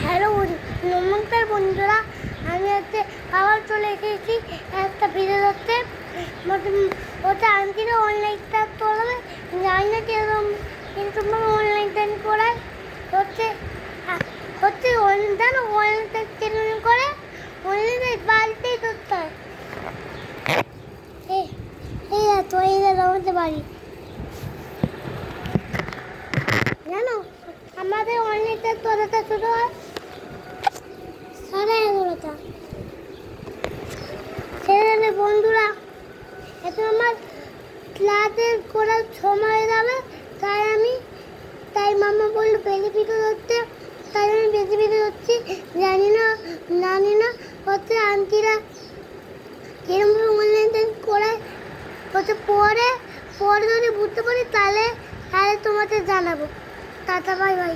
Hello নমস্কার বন্ধুরা, আমি হচ্ছে আবার চলে এসেছি একটা ভিডিও ধরতে। ওটা আনকিরা অনলাইন ক্লাস করাবে, জানি না কিরকম কিরকমভাবে অনলাইন ক্লাস করায়। হচ্ছে হচ্ছে জানো অনলাইন ক্লাস কিরকম করে, অনলাইনে বাড়িতেই করতে হয়। এই তো এই আমাদের বাড়ি, জানো আমাদের অনলাইন ক্লাস করাটা শুরু হয় 11:30। সেখানে বন্ধুরা এখন আমার ক্লাসের করার সময় হয়ে যাবে, তাই মামা বললো বেশি ভিডিও ধরতে, তাই আমি বেশি ভিডিও ধরছি। জানি না হচ্ছে আন্টিরা কিরকম অনলাইন করায়, হচ্ছে পরে যদি বুঝতে পারি তাহলে তোমাদের জানাবো। Tata, bye bye.